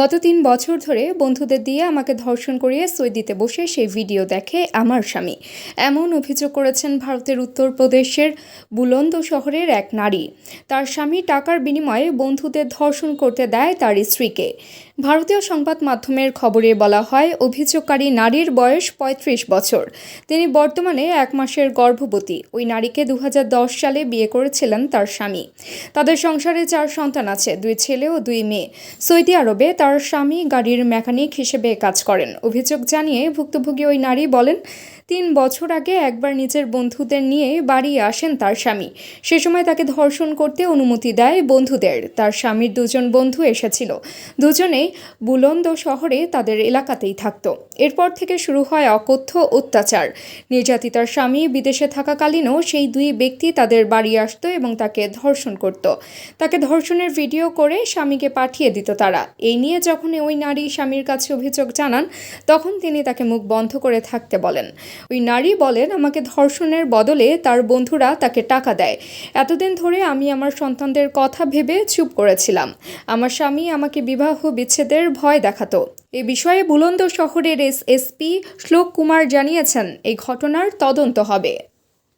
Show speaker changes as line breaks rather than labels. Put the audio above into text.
গত ৩ বছর ধরে বন্ধুদের দিয়ে আমাকে ধর্ষণ করিয়ে সৌদিতে বসে সেই ভিডিও দেখে আমার স্বামী। এমন অভিযোগ করেছেন ভারতের উত্তরপ্রদেশের বুলন্দ শহরের এক নারী। তার স্বামী টাকার বিনিময়ে বন্ধুদের ধর্ষণ করতে দেয় তার স্ত্রীকে। ভারতীয় সংবাদ মাধ্যমের খবরে বলা হয়, অভিযোগকারী নারীর বয়স ৩৫ বছর। তিনি বর্তমানে ১ মাসের গর্ভবতী। ওই নারীকে ২০১০ সালে বিয়ে করেছিলেন তার স্বামী। তাদের সংসারে ৪ সন্তান আছে, 2 ছেলে ও 2 মেয়ে। সৌদি আরবে তার স্বামী গাড়ির মেকানিক হিসেবে কাজ করেন। অভিযোগ জানিয়ে ভুক্তভোগী ওই নারী বলেন, ৩ বছর আগে একবার নিজের বন্ধুদের নিয়ে বাড়ি আসেন তার স্বামী। সে সময় তাকে ধর্ষণ করতে অনুমতি দেয় বন্ধুদের। তার স্বামীর 2 জন বন্ধু এসেছিল। দুজনেই বুলন্দ শহরে তাদের এলাকাতেই থাকত। এরপর থেকে শুরু হয় অকথ্য অত্যাচার। নির্যাতিতার স্বামী বিদেশে থাকাকালীনও সেই 2 ব্যক্তি তাদের বাড়ি আসতো এবং তাকে ধর্ষণ করত। তাকে ধর্ষণের ভিডিও করে স্বামীকে পাঠিয়ে দিত তারা। এই নিয়ে যখন ওই নারী স্বামীর কাছে অভিযোগ জানান, তখন তিনি তাকে মুখ বন্ধ করে থাকতে বলেন। ওই নারী বলেন, আমাকে ধর্ষণের বদলে তার বন্ধুরা তাকে টাকা দেয়। এতদিন ধরে আমি আমার সন্তানদের কথা ভেবে চুপ করেছিলাম। আমার স্বামী আমাকে বিবাহ বিচ্ছেদের ভয় দেখাতো। এ বিষয়ে বুলন্দ শহরের এসপি শ্লোক কুমার জানিয়েছেন, এই ঘটনার তদন্ত হবে।